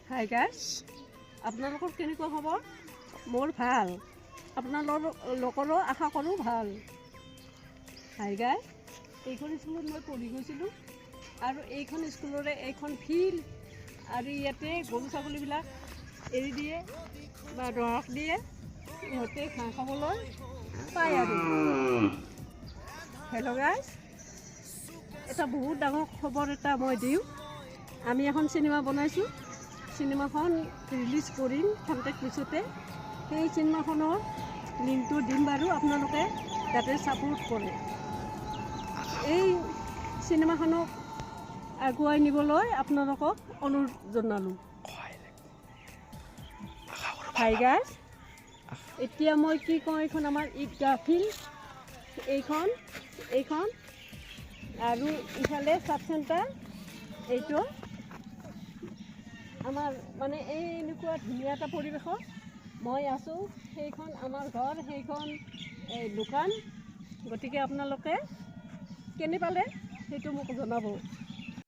Hi guys, আপোনালোকৰ কেনেকুৱা খবৰ? মোৰ ভাল। আপোনালোকৰো আশা কৰোঁ ভাল। হাই গাইজ, এইখন স্কুলত মই পঢ়ি গৈছিলোঁ আৰু এইখন স্কুলৰে এইখন ফিল্ড আৰু ইয়াতে গৰু ছাগলীবিলাক এৰি দিয়ে বা ৰস দিয়ে, ইহঁতে ঘাঁহ খাবলৈ পায় আৰু। হেল্ল' গাইজ, এটা বহুত ডাঙৰ খবৰ এটা মই দিওঁ। আমি এখন চিনেমা বনাইছোঁ। চিনেমাখন ৰিলিজ কৰিম খন্তেক পিছতে। সেই চিনেমাখনৰ লিংকটো দিম বাৰু, আপোনালোকে যাতে ছাপোৰ্ট কৰে। এই চিনেমাখনক আগুৱাই নিবলৈ আপোনালোকক অনুৰোধ জনালোঁ। হাই গাইজ, এতিয়া মই কি কওঁ, এইখন আমাৰ ঈদগাহ ফিল্ড, এইখন আৰু ইফালে চাব চেণ্টাৰ। এইটো আমাৰ মানে এনেকুৱা ধুনীয়া এটা পৰিৱেশত মই আছোঁ। সেইখন আমাৰ ঘৰ, সেইখন দোকান। গতিকে আপোনালোকে কেনে পালে সেইটো মোক জনাব।